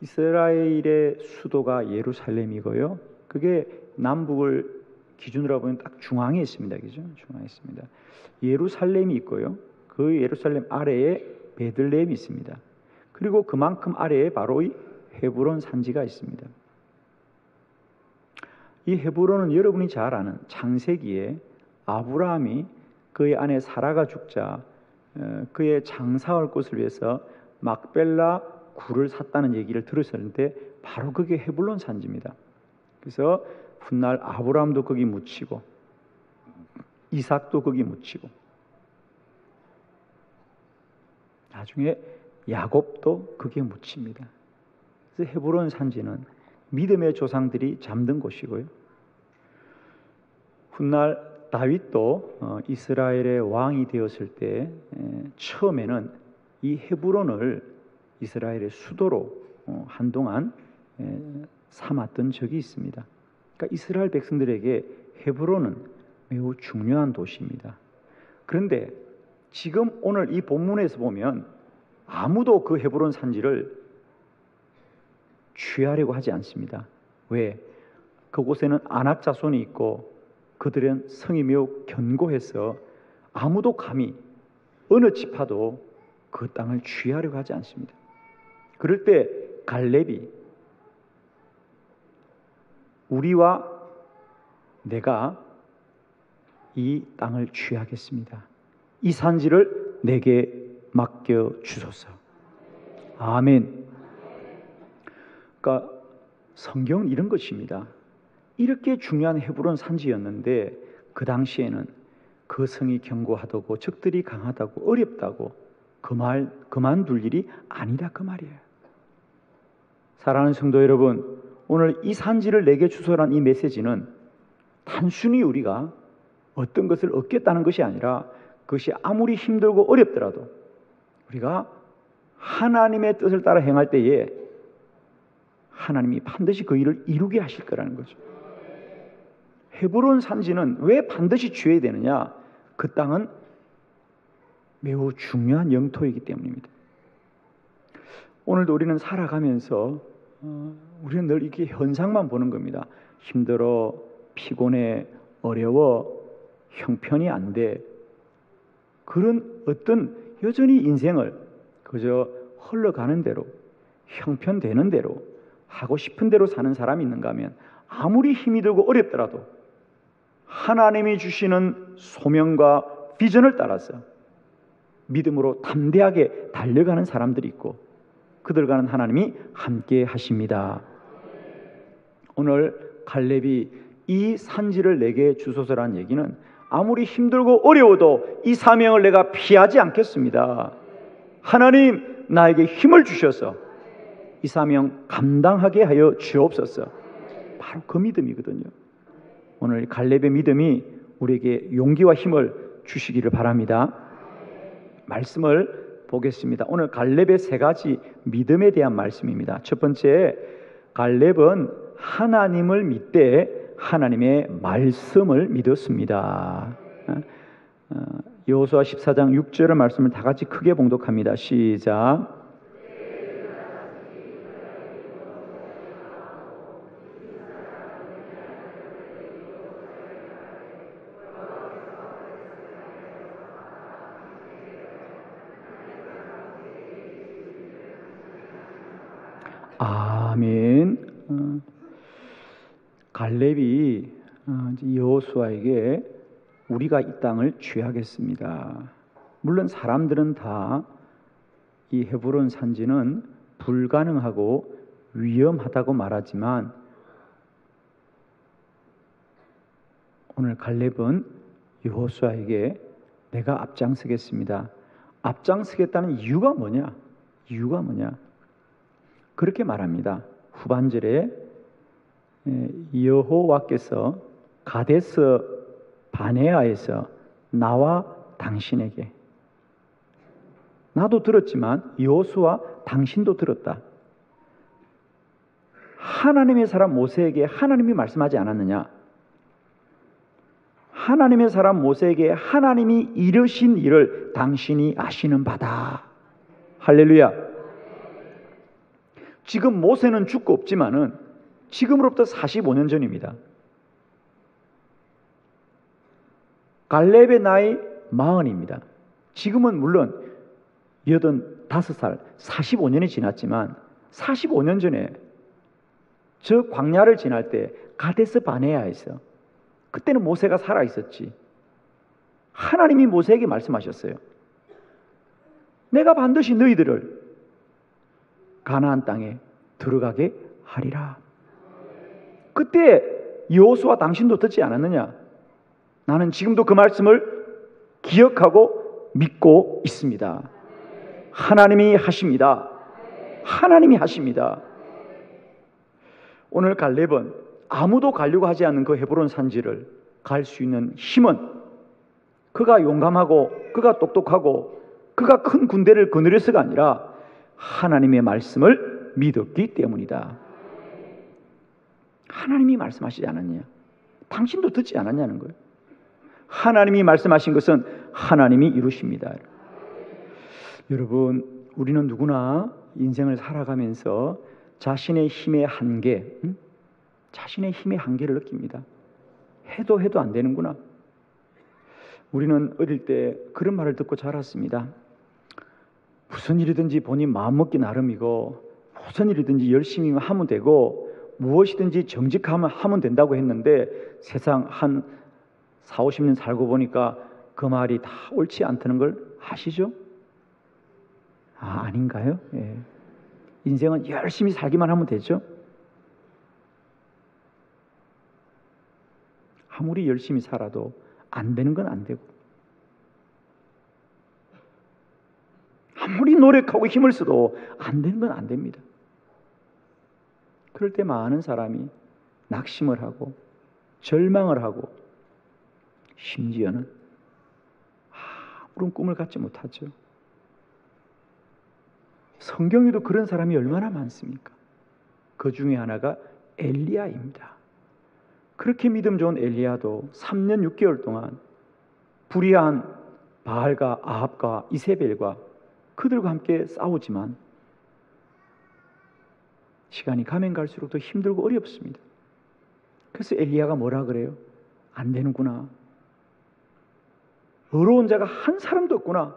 이스라엘의 수도가 예루살렘이고요. 그게 남북을 기준으로 보면 딱 중앙에 있습니다. 그죠? 중앙에 있습니다. 예루살렘이 있고요. 그 예루살렘 아래에 베들레헴이 있습니다. 그리고 그만큼 아래에 바로 이 헤브론 산지가 있습니다. 이 헤브론은 여러분이 잘 아는 창세기에 아브라함이 그의 아내 사라가 죽자 그의 장사할 곳을 위해서 막벨라 굴을 샀다는 얘기를 들으셨는데 바로 그게 헤브론 산지입니다. 그래서 훗날 아브라함도 거기 묻히고 이삭도 거기 묻히고 나중에 야곱도 거기에 묻힙니다. 그래서 헤브론 산지는 믿음의 조상들이 잠든 곳이고요. 훗날 다윗도 이스라엘의 왕이 되었을 때 처음에는 이 헤브론을 이스라엘의 수도로 한동안 삼았던 적이 있습니다. 그러니까 이스라엘 백성들에게 헤브론은 매우 중요한 도시입니다. 그런데 지금 오늘 이 본문에서 보면 아무도 그 헤브론 산지를 취하려고 하지 않습니다. 왜? 그곳에는 아낙 자손이 있고 그들은 성이 매우 견고해서 아무도 감히 어느 지파도 그 땅을 취하려고 하지 않습니다. 그럴 때 갈렙이 우리와 내가 이 땅을 취하겠습니다. 이 산지를 내게 맡겨 주소서. 아멘. 그러니까 성경은 이런 것입니다. 이렇게 중요한 헤브론 산지였는데 그 당시에는 그 성이 견고하다고 적들이 강하다고 어렵다고 그만둘 일이 아니다 그 말이에요. 사랑하는 성도 여러분, 오늘 이 산지를 내게 주소란 이 메시지는 단순히 우리가 어떤 것을 얻겠다는 것이 아니라 그것이 아무리 힘들고 어렵더라도 우리가 하나님의 뜻을 따라 행할 때에 하나님이 반드시 그 일을 이루게 하실 거라는 거죠. 헤브론 산지는 왜 반드시 취해야 되느냐? 그 땅은 매우 중요한 영토이기 때문입니다. 오늘도 우리는 살아가면서 우리는 늘 이렇게 현상만 보는 겁니다. 힘들어, 피곤해, 어려워, 형편이 안 돼. 그런 어떤 여전히 인생을 그저 흘러가는 대로, 형편되는 대로, 하고 싶은 대로 사는 사람이 있는가 하면 아무리 힘이 들고 어렵더라도 하나님이 주시는 소명과 비전을 따라서 믿음으로 담대하게 달려가는 사람들이 있고 그들과는 하나님이 함께 하십니다. 오늘 갈렙이 이 산지를 내게 주소서라는 얘기는 아무리 힘들고 어려워도 이 사명을 내가 피하지 않겠습니다. 하나님 나에게 힘을 주셔서 이 사명 감당하게 하여 주옵소서. 바로 그 믿음이거든요. 오늘 갈렙의 믿음이 우리에게 용기와 힘을 주시기를 바랍니다. 말씀을 보겠습니다. 오늘 갈렙의 세 가지 믿음에 대한 말씀입니다. 첫 번째, 갈렙은 하나님을 믿되 하나님의 말씀을 믿었습니다. 여호수아 14장 6절의 말씀을 다 같이 크게 봉독합니다. 시작. 아멘. 갈렙이 여호수아에게 우리가 이 땅을 취하겠습니다. 물론 사람들은 다 이 헤브론 산지는 불가능하고 위험하다고 말하지만 오늘 갈렙은 여호수아에게 내가 앞장서겠습니다. 앞장서겠다는 이유가 뭐냐? 이유가 뭐냐? 그렇게 말합니다. 후반절에 여호와께서 가데스 바네아에서 나와 당신에게, 나도 들었지만 여호수아 당신도 들었다. 하나님의 사람 모세에게 하나님이 말씀하지 않았느냐? 하나님의 사람 모세에게 하나님이 이르신 일을 당신이 아시는 바다. 할렐루야. 지금 모세는 죽고 없지만은 지금으로부터 45년 전입니다. 갈렙의 나이 40입니다. 지금은 물론 85살, 45년이 지났지만 45년 전에 저 광야를 지날 때 가데스 바네아에서 그때는 모세가 살아 있었지. 하나님이 모세에게 말씀하셨어요. 내가 반드시 너희들을 가나안 땅에 들어가게 하리라. 그때 여호수아 당신도 듣지 않았느냐? 나는 지금도 그 말씀을 기억하고 믿고 있습니다. 하나님이 하십니다. 하나님이 하십니다. 오늘 갈렙은 아무도 가려고 하지 않는 그 헤브론 산지를 갈 수 있는 힘은 그가 용감하고 그가 똑똑하고 그가 큰 군대를 거느려서가 아니라 하나님의 말씀을 믿었기 때문이다. 하나님이 말씀하시지 않았냐? 당신도 듣지 않았냐는 거예요. 하나님이 말씀하신 것은 하나님이 이루십니다. 여러분, 우리는 누구나 인생을 살아가면서 자신의 힘의 한계, 자신의 힘의 한계를 느낍니다. 해도 안 되는구나. 우리는 어릴 때 그런 말을 듣고 자랐습니다. 무슨 일이든지 본인 마음먹기 나름이고 무슨 일이든지 열심히 하면 되고 무엇이든지 정직하면 하면 된다고 했는데 세상 한 4, 50년 살고 보니까 그 말이 다 옳지 않다는 걸 아시죠? 아닌가요? 예. 인생은 열심히 살기만 하면 되죠? 아무리 열심히 살아도 안 되는 건 안 되고 아무리 노력하고 힘을 써도 안 되는 건 안 됩니다. 그럴 때 많은 사람이 낙심을 하고 절망을 하고 심지어는 아무런 꿈을 갖지 못하죠. 성경에도 그런 사람이 얼마나 많습니까? 그 중에 하나가 엘리야입니다. 그렇게 믿음 좋은 엘리야도 3년 6개월 동안 불의한 바알과 아합과 이세벨과 그들과 함께 싸우지만 시간이 가면 갈수록 더 힘들고 어렵습니다. 그래서 엘리야가 뭐라 그래요? 안 되는구나. 의로운 자가 한 사람도 없구나.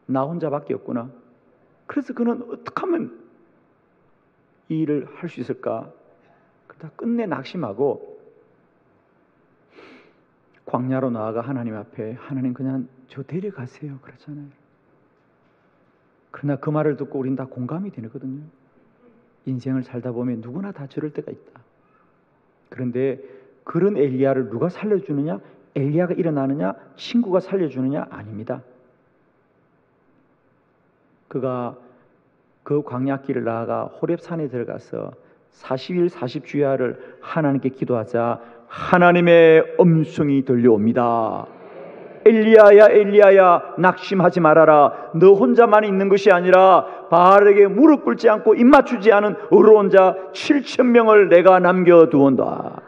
나 혼자밖에 없구나. 그래서 그는 어떻게 하면 이 일을 할 수 있을까? 그러다 끝내 낙심하고 광야로 나아가 하나님 앞에 하나님 그냥 저 데려가세요 그러잖아요. 그러나 그 말을 듣고 우린 다 공감이 되거든요. 인생을 살다 보면 누구나 다 저럴 때가 있다. 그런데 그런 엘리야를 누가 살려주느냐? 엘리야가 일어나느냐? 친구가 살려주느냐? 아닙니다. 그가 그 광야길을 나아가 호렙산에 들어가서 40일 40주야를 하나님께 기도하자 하나님의 음성이 들려옵니다. 엘리야야 엘리야야 낙심하지 말아라. 너 혼자만 있는 것이 아니라 바알에게 무릎 꿇지 않고 입 맞추지 않은 의로운 자 7,000명을 내가 남겨두온다.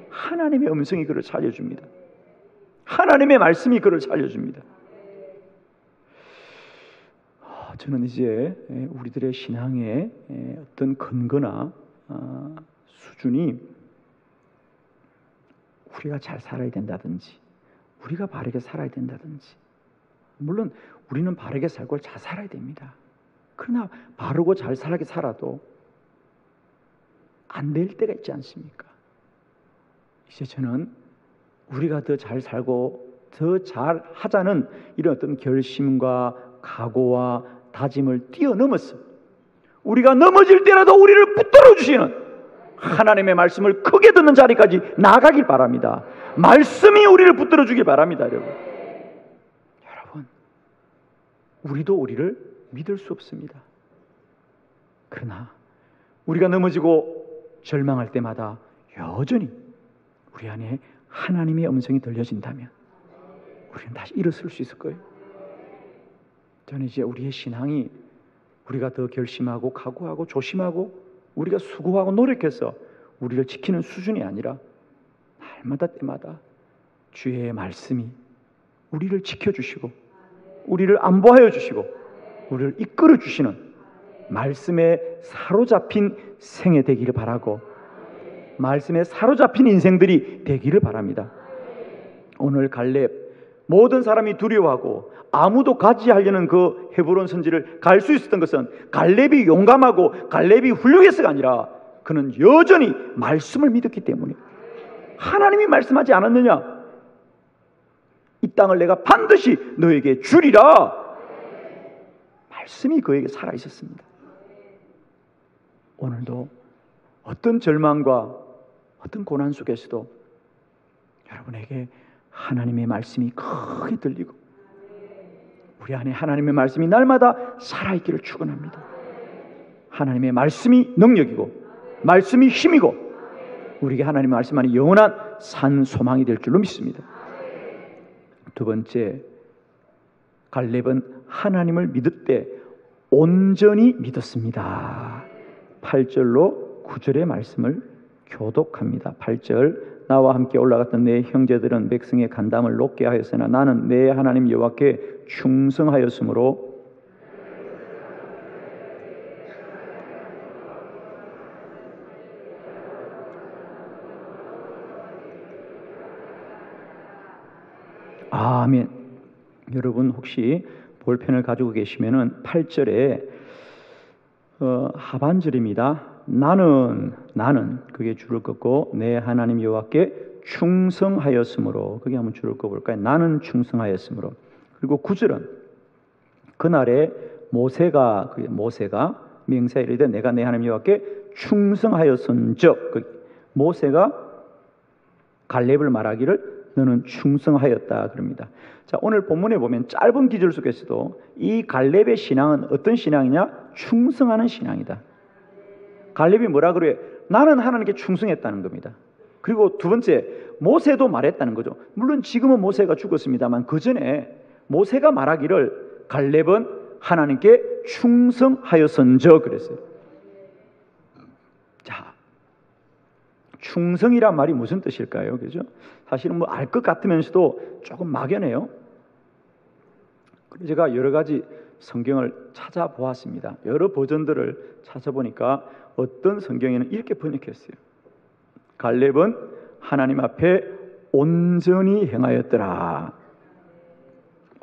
하나님의 음성이 그를 살려줍니다. 하나님의 말씀이 그를 살려줍니다. 저는 이제 우리들의 신앙의 어떤 근거나 수준이 우리가 잘 살아야 된다든지 우리가 바르게 살아야 된다든지 물론 우리는 바르게 살고 잘 살아야 됩니다. 그러나 바르고 잘 살아도 안 될 때가 있지 않습니까? 이제 저는 우리가 더 잘 살고 더 잘 하자는 이런 어떤 결심과 각오와 다짐을 뛰어넘었어. 우리가 넘어질 때라도 우리를 붙들어 주시는 하나님의 말씀을 크게 듣는 자리까지 나아가길 바랍니다. 말씀이 우리를 붙들어 주길 바랍니다. 여러분, 우리도 우리를 믿을 수 없습니다. 그러나 우리가 넘어지고 절망할 때마다 여전히 우리 안에 하나님의 음성이 들려진다면 우리는 다시 일어설 수 있을 거예요. 저는 이제 우리의 신앙이 우리가 더 결심하고 각오하고 조심하고 우리가 수고하고 노력해서 우리를 지키는 수준이 아니라 날마다 때마다 주의 말씀이 우리를 지켜주시고 우리를 안보하여 주시고 우리를 이끌어 주시는 말씀에 사로잡힌 생애 되기를 바라고 말씀에 사로잡힌 인생들이 되기를 바랍니다. 오늘 갈렙, 모든 사람이 두려워하고 아무도 가지 하려는 그 헤브론 선지를 갈 수 있었던 것은 갈렙이 용감하고 갈렙이 훌륭해서가 아니라 그는 여전히 말씀을 믿었기 때문에. 하나님이 말씀하지 않았느냐? 이 땅을 내가 반드시 너에게 주리라. 말씀이 그에게 살아 있었습니다. 오늘도 어떤 절망과 어떤 고난 속에서도 여러분에게 하나님의 말씀이 크게 들리고 우리 안에 하나님의 말씀이 날마다 살아있기를 축원합니다. 하나님의 말씀이 능력이고 말씀이 힘이고 우리에게 하나님의 말씀 안에 영원한 산 소망이 될 줄로 믿습니다. 두 번째, 갈렙은 하나님을 믿을 때 온전히 믿었습니다. 8절로 9절의 말씀을 교독합니다. 8절, 나와 함께 올라갔던 내 형제들은 백성의 간담을 높게 하였으나 나는 내 하나님 여호와께 충성하였으므로 아멘. 여러분 혹시 볼펜을 가지고 계시면은 8절에 하반절입니다. 나는 그게 줄을 긋고 내 하나님 여호와께 충성하였으므로 그게 한번 줄을 긋어볼까요? 나는 충성하였으므로. 그리고 9절은 그날에 모세가 맹세하여 이르되 내가 내 하나님 여호와께 충성하였은즉 모세가 갈렙을 말하기를 너는 충성하였다 그럽니다. 자, 오늘 본문에 보면 짧은 기절 속에서도 이 갈렙의 신앙은 어떤 신앙이냐? 충성하는 신앙이다. 갈렙이 뭐라 그래요? 나는 하나님께 충성했다는 겁니다. 그리고 두 번째, 모세도 말했다는 거죠. 물론 지금은 모세가 죽었습니다만 그 전에 모세가 말하기를 갈렙은 하나님께 충성하였은저 그랬어요. 자, 충성이란 말이 무슨 뜻일까요? 그죠? 사실은 뭐 알 것 같으면서도 조금 막연해요. 그래서 제가 여러 가지 성경을 찾아보았습니다. 여러 버전들을 찾아보니까 어떤 성경에는 이렇게 번역했어요. 갈렙은 하나님 앞에 온전히 행하였더라.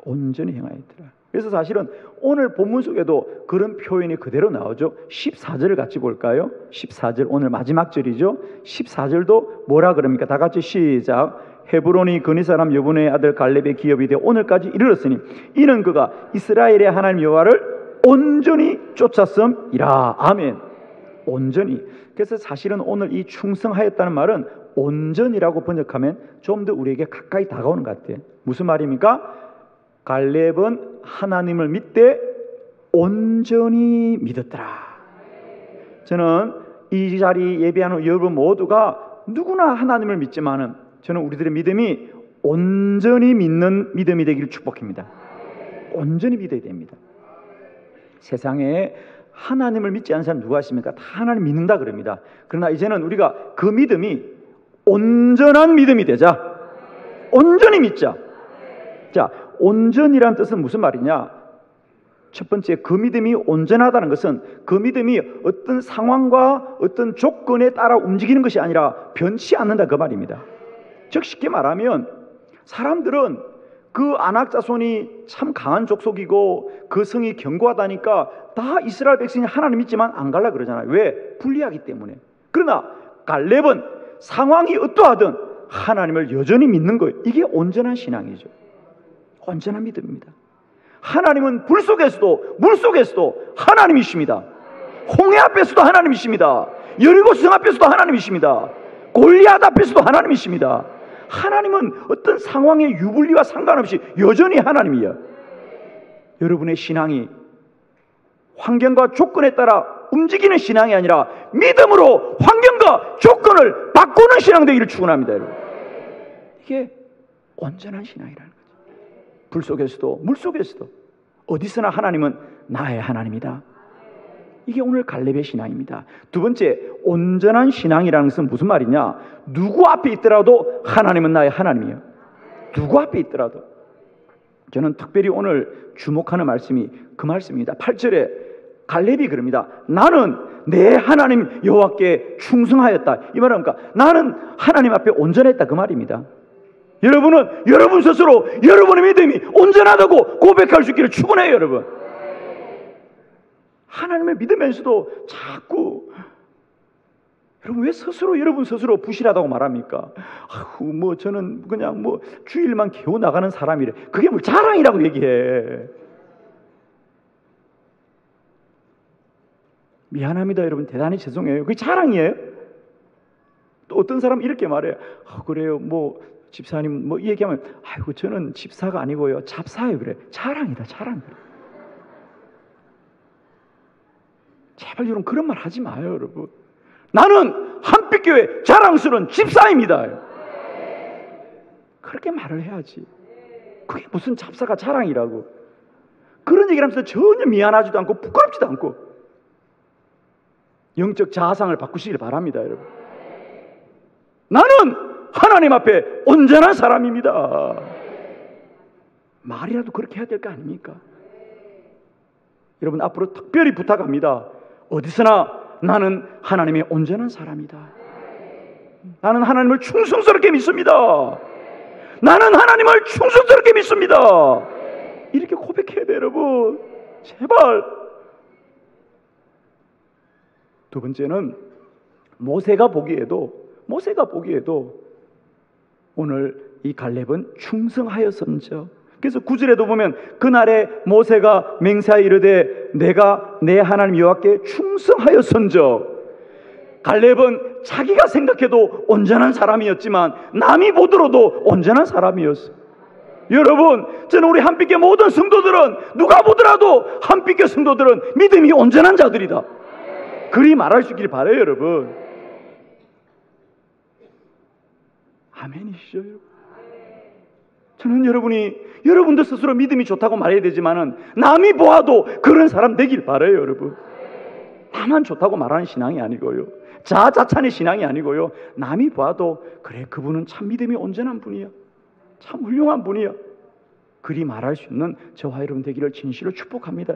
온전히 행하였더라. 그래서 사실은 오늘 본문 속에도 그런 표현이 그대로 나오죠. 14절을 같이 볼까요? 14절 오늘 마지막 절이죠. 14절도 뭐라 그럽니까? 다 같이 시작. 헤브론이 그니 사람 여분의 아들 갈렙의 기업이 되어 오늘까지 이르렀으니 이는 그가 이스라엘의 하나님 여호와를 온전히 쫓았음이라. 아멘. 온전히. 그래서 사실은 오늘 이 충성하였다는 말은 온전이라고 번역하면 좀 더 우리에게 가까이 다가오는 것 같아요. 무슨 말입니까? 갈렙은 하나님을 믿되 온전히 믿었더라. 저는 이 자리 예배하는 여러분 모두가 누구나 하나님을 믿지만은 저는 우리들의 믿음이 온전히 믿는 믿음이 되기를 축복합니다. 온전히 믿어야 됩니다. 세상에 하나님을 믿지 않는 사람 누가 있습니까? 다 하나님 믿는다 그럽니다. 그러나 이제는 우리가 그 믿음이 온전한 믿음이 되자. 온전히 믿자. 자, 온전이란 뜻은 무슨 말이냐? 첫 번째, 그 믿음이 온전하다는 것은 그 믿음이 어떤 상황과 어떤 조건에 따라 움직이는 것이 아니라 변치 않는다 그 말입니다. 즉 쉽게 말하면 사람들은 그 아낙 자손이 참 강한 족속이고 그 성이 견고하다니까 다 이스라엘 백성이 하나님 믿지만 안 갈라 그러잖아요. 왜? 불리하기 때문에. 그러나 갈렙은 상황이 어떠하든 하나님을 여전히 믿는 거예요. 이게 온전한 신앙이죠. 온전한 믿음입니다. 하나님은 불 속에서도 물 속에서도 하나님이십니다. 홍해 앞에서도 하나님이십니다. 여리고 성 앞에서도 하나님이십니다. 골리앗 앞에서도 하나님이십니다. 하나님은 어떤 상황의 유불리와 상관없이 여전히 하나님이에요. 여러분의 신앙이 환경과 조건에 따라 움직이는 신앙이 아니라 믿음으로 환경과 조건을 바꾸는 신앙 되기를 축원합니다. 여러분. 이게 온전한 신앙이라는 거죠. 불 속에서도 물 속에서도 어디서나 하나님은 나의 하나님이다. 이게 오늘 갈렙의 신앙입니다. 두 번째, 온전한 신앙이라는 것은 무슨 말이냐? 누구 앞에 있더라도 하나님은 나의 하나님이에요. 누구 앞에 있더라도. 저는 특별히 오늘 주목하는 말씀이 그 말씀입니다. 8절에 갈렙이 그럽니다. 나는 내 하나님 여호와께 충성하였다. 이 말은 뭡니까? 나는 하나님 앞에 온전했다 그 말입니다. 여러분은 여러분 스스로 여러분의 믿음이 온전하다고 고백할 수 있기를 축원해요, 여러분. 하나님을 믿으면서도 자꾸 여러분 왜 스스로 여러분 스스로 부실하다고 말합니까? 뭐 저는 그냥 뭐 주일만 겨우 나가는 사람이래. 그게 뭘 자랑이라고 얘기해. 미안합니다, 여러분. 대단히 죄송해요. 그게 자랑이에요? 또 어떤 사람은 이렇게 말해요. 그래요. 뭐 집사님 뭐 이 얘기하면 아이고 저는 집사가 아니고요. 잡사예요. 그래. 자랑이다, 자랑. 제발 여러분 그런 말 하지 마요, 여러분. 나는 한빛교회 자랑스러운 집사입니다. 그렇게 말을 해야지. 그게 무슨 잡사가 자랑이라고. 그런 얘기를 하면서 전혀 미안하지도 않고 부끄럽지도 않고 영적 자아상을 바꾸시길 바랍니다, 여러분. 나는 하나님 앞에 온전한 사람입니다. 말이라도 그렇게 해야 될 거 아닙니까? 여러분 앞으로 특별히 부탁합니다. 어디서나 나는 하나님의 온전한 사람이다. 나는 하나님을 충성스럽게 믿습니다. 나는 하나님을 충성스럽게 믿습니다. 이렇게 고백해야 돼요, 여러분. 제발. 두 번째는 모세가 보기에도 오늘 이 갈렙은 충성하였은저. 그래서 9절에도 보면 그날에 모세가 맹세하여 이르되 내가 내 하나님 여호와께 충성하였은저. 갈렙은 자기가 생각해도 온전한 사람이었지만 남이 보더라도 온전한 사람이었어요. 여러분, 저는 우리 한빛교회 모든 성도들은 누가 보더라도 한빛교회 성도들은 믿음이 온전한 자들이다. 그리 말할 수 있길 바라요, 여러분. 아멘이시죠, 여러분? 저는 여러분도 스스로 믿음이 좋다고 말해야 되지만은 남이 보아도 그런 사람 되길 바라요, 여러분. 나만 좋다고 말하는 신앙이 아니고요. 자아자찬의 신앙이 아니고요. 남이 봐도 그래, 그분은 참 믿음이 온전한 분이야. 참 훌륭한 분이야. 그리 말할 수 있는 저와 여러분 되기를 진실로 축복합니다.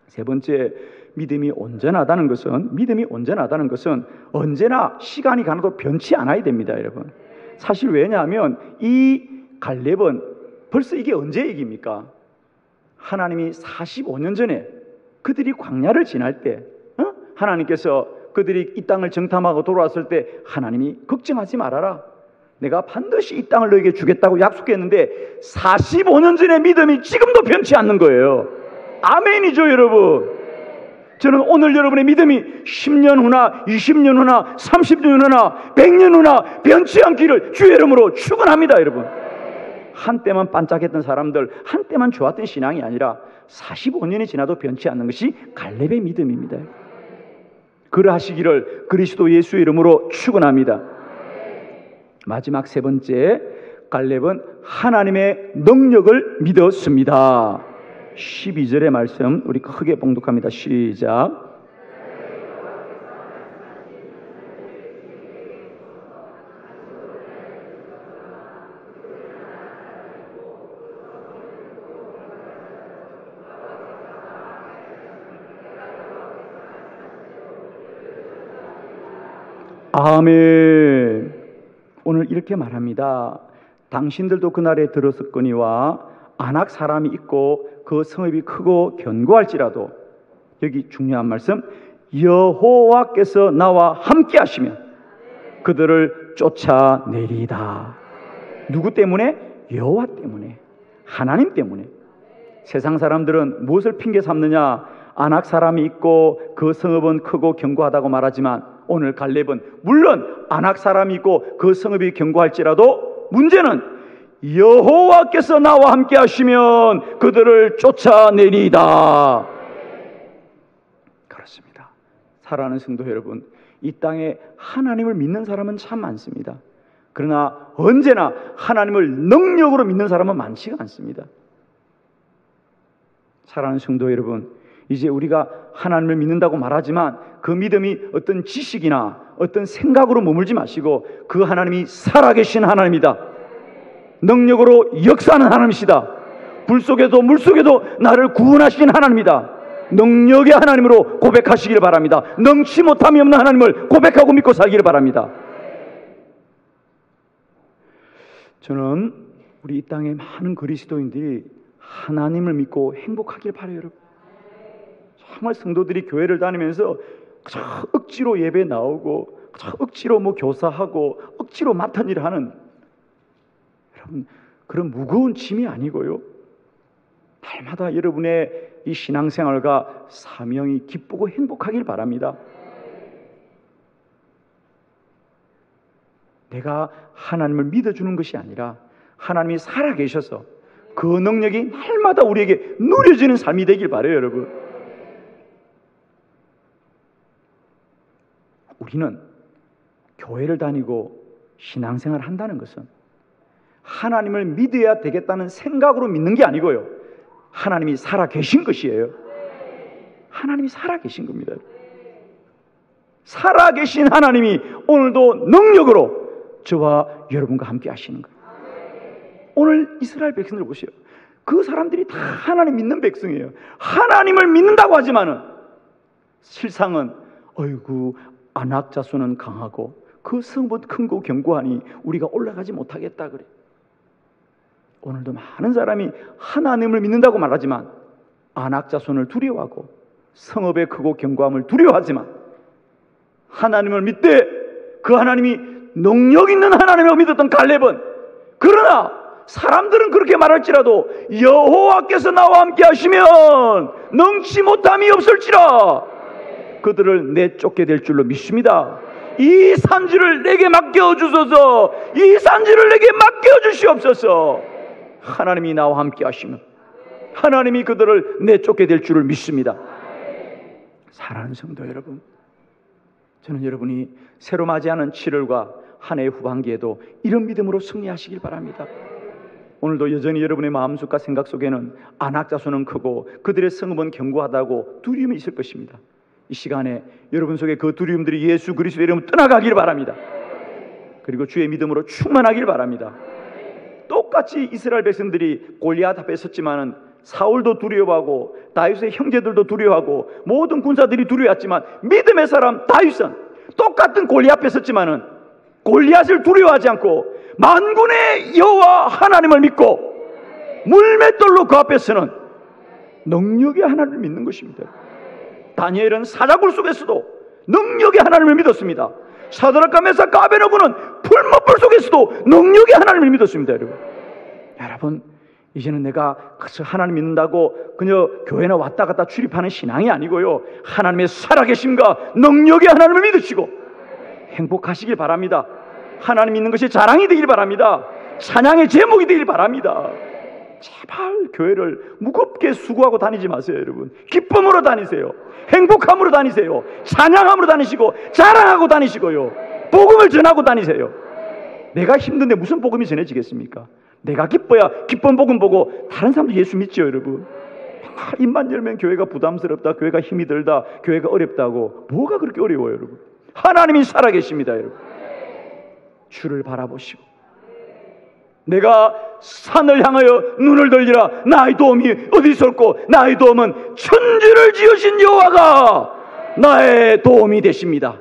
세 번째, 믿음이 온전하다는 것은 언제나 시간이 가나도 변치 않아야 됩니다, 여러분. 사실 왜냐하면 이 갈렙은 벌써 이게 언제 얘기입니까? 하나님이 45년 전에 그들이 광야를 지날 때 하나님께서 그들이 이 땅을 정탐하고 돌아왔을 때 하나님이 걱정하지 말아라. 내가 반드시 이 땅을 너에게 주겠다고 약속했는데 45년 전의 믿음이 지금도 변치 않는 거예요. 아멘이죠, 여러분. 저는 오늘 여러분의 믿음이 10년 후나 20년 후나 30년 후나 100년 후나 변치 않기를 주의 이름으로 축원합니다, 여러분. 한때만 반짝했던 사람들, 한때만 좋았던 신앙이 아니라 45년이 지나도 변치 않는 것이 갈렙의 믿음입니다. 그러하시기를 그리스도 예수의 이름으로 축원합니다. 마지막 세 번째, 갈렙은 하나님의 능력을 믿었습니다. 12절의 말씀 우리 크게 봉독합니다. 시작. 아멘. 오늘 이렇게 말합니다. 당신들도 그날에 들었었거니와 아낙 사람이 있고 그 성읍이 크고 견고할지라도, 여기 중요한 말씀, 여호와께서 나와 함께 하시면 그들을 쫓아내리다. 누구 때문에? 여호와 때문에, 하나님 때문에. 세상 사람들은 무엇을 핑계 삼느냐? 아낙 사람이 있고 그 성읍은 크고 견고하다고 말하지만 오늘 갈렙은 물론 아낙 사람이 있고 그 성읍이 견고할지라도 문제는 여호와께서 나와 함께 하시면 그들을 쫓아내리다. 그렇습니다. 사랑하는 성도 여러분, 이 땅에 하나님을 믿는 사람은 참 많습니다. 그러나 언제나 하나님을 능력으로 믿는 사람은 많지가 않습니다. 사랑하는 성도 여러분, 이제 우리가 하나님을 믿는다고 말하지만 그 믿음이 어떤 지식이나 어떤 생각으로 머물지 마시고 그 하나님이 살아계신 하나님이다. 능력으로 역사하는 하나님이시다. 불 속에도 물 속에도 나를 구원하신 하나님이다. 능력의 하나님으로 고백하시길 바랍니다. 능치 못함이 없는 하나님을 고백하고 믿고 살기를 바랍니다. 저는 우리 이 땅의 많은 그리스도인들이 하나님을 믿고 행복하길 바라요. 여러분, 정말 성도들이 교회를 다니면서 억지로 예배 나오고 억지로 교사하고 억지로 맡은 일을 하는, 여러분, 그런 무거운 짐이 아니고요, 날마다 여러분의 이 신앙생활과 사명이 기쁘고 행복하길 바랍니다. 내가 하나님을 믿어주는 것이 아니라 하나님이 살아계셔서 그 능력이 날마다 우리에게 누려지는 삶이 되길 바라요. 여러분, 우리는 교회를 다니고 신앙생활을 한다는 것은 하나님을 믿어야 되겠다는 생각으로 믿는 게 아니고요, 하나님이 살아계신 것이에요. 하나님이 살아계신 겁니다. 살아계신 하나님이 오늘도 능력으로 저와 여러분과 함께 하시는 거예요. 오늘 이스라엘 백성들 보세요. 그 사람들이 다 하나님 믿는 백성이에요. 하나님을 믿는다고 하지만은 실상은 어이구 아낙 자손은 강하고 그 성읍은 큰고 견고하니 우리가 올라가지 못하겠다 그래. 오늘도 많은 사람이 하나님을 믿는다고 말하지만 아낙 자손을 두려워하고 성읍의 크고 견고함을 두려워하지만 하나님을 믿되 그 하나님이 능력 있는 하나님을 믿었던 갈렙은, 그러나 사람들은 그렇게 말할지라도 여호와께서 나와 함께 하시면 능치 못함이 없을지라 그들을 내쫓게 될 줄로 믿습니다. 이 산지를 내게 맡겨주소서. 이 산지를 내게 맡겨주시옵소서. 하나님이 나와 함께 하시면 하나님이 그들을 내쫓게 될 줄을 믿습니다. 사랑하는 성도 여러분, 저는 여러분이 새로 맞이하는 7월과 한 해의 후반기에도 이런 믿음으로 승리하시길 바랍니다. 오늘도 여전히 여러분의 마음속과 생각 속에는 아낙 자손은 크고 그들의 성읍은 견고하다고 두려움이 있을 것입니다. 이 시간에 여러분 속에 그 두려움들이 예수 그리스도의 이름으로 떠나가길 바랍니다. 그리고 주의 믿음으로 충만하길 바랍니다. 똑같이 이스라엘 백성들이 골리앗 앞에 섰지만은 사울도 두려워하고 다윗의 형제들도 두려워하고 모든 군사들이 두려워했지만 믿음의 사람 다윗은 똑같은 골리앗 앞에 섰지만은 골리앗을 두려워하지 않고 만군의 여호와 하나님을 믿고 물맷돌로 그 앞에 서는 능력의 하나님을 믿는 것입니다. 다니엘은 사자굴 속에서도 능력의 하나님을 믿었습니다. 사드락과 메삭과 아베노고는 풀무불 속에서도 능력의 하나님을 믿었습니다. 여러분, 이제는 내가 하나님 믿는다고 그냥 교회나 왔다 갔다 출입하는 신앙이 아니고요, 하나님의 살아계심과 능력의 하나님을 믿으시고 행복하시길 바랍니다. 하나님 믿는 것이 자랑이 되길 바랍니다. 찬양의 제목이 되길 바랍니다. 제발 교회를 무겁게 수고하고 다니지 마세요. 여러분, 기쁨으로 다니세요. 행복함으로 다니세요. 찬양함으로 다니시고 자랑하고 다니시고요, 복음을 전하고 다니세요. 내가 힘든데 무슨 복음이 전해지겠습니까? 내가 기뻐야 기쁜 복음 보고 다른 사람도 예수 믿죠. 여러분, 입만 열면 교회가 부담스럽다, 교회가 힘이 들다, 교회가 어렵다고. 뭐가 그렇게 어려워요? 여러분, 하나님이 살아계십니다. 여러분, 주를 바라보시고 내가 산을 향하여 눈을 돌리라. 나의 도움이 어디 있었고 나의 도움은 천지를 지으신 여호와가 나의 도움이 되십니다.